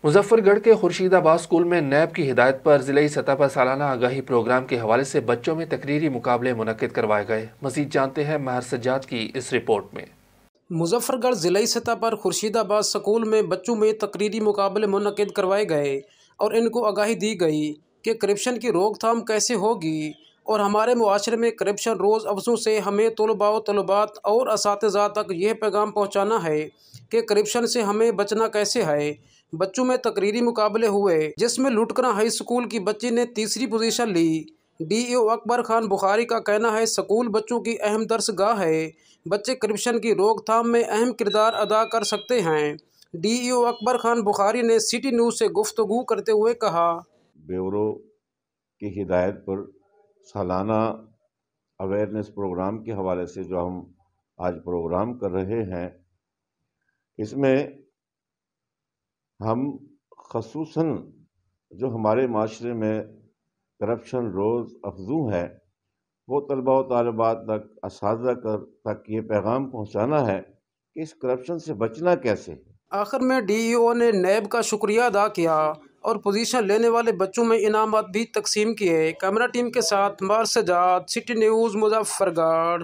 मुजफ्फर गढ़ के खुर्शीदाबाद स्कूल में नैब की हिदायत पर जिले सतह पर सालाना आगाही प्रोग्राम के हवाले से बच्चों में तकरीरी मुकाबले मुनक्किद करवाए गए। मजीद जानते हैं महर सज्जाद की इस रिपोर्ट में। मुजफ्फरगढ़ ज़िले सतह पर खुर्शीदाबाद स्कूल में बच्चों में तकरीरी मुकाबले मुनक्किद करवाए गए और इनको आगाही दी गई कि करप्शन की रोकथाम कैसे होगी और हमारे मुआशरे में करप्शन रोज़ अफजों से हमें तलबा व तलबात और असातिज़ा तक यह पैगाम पहुँचाना है कि करप्शन से हमें बचना कैसे है। बच्चों में तकरीरी मुकाबले हुए जिसमें लुटकना हाई स्कूल की बच्ची ने तीसरी पोजीशन ली। डीईओ अकबर खान बुखारी का कहना है स्कूल बच्चों की अहम दरसगाह है, बच्चे करप्शन की रोकथाम में अहम किरदार अदा कर सकते हैं। डीईओ अकबर खान बुखारी ने सिटी न्यूज़ से गुफ्तगू करते हुए कहा, ब्यूरो की हिदायत पर सालाना अवेयरनेस प्रोग्राम के हवाले से जो हम आज प्रोग्राम कर रहे हैं, इसमें हम ख़ुसूसन जो हमारे माशरे में करप्शन रोज़ अफजू है वो तलबा व तालिबात तक असातिज़ा तक ये पैगाम पहुँचाना है कि इस करप्शन से बचना कैसे है। आखिर में डीईओ ने नैब का शुक्रिया अदा किया और पोजीशन लेने वाले बच्चों में इनामात भी तकसीम किए। कैमरा टीम के साथ महर सज्जाद, सिटी न्यूज़, मुजफ्फरगढ़।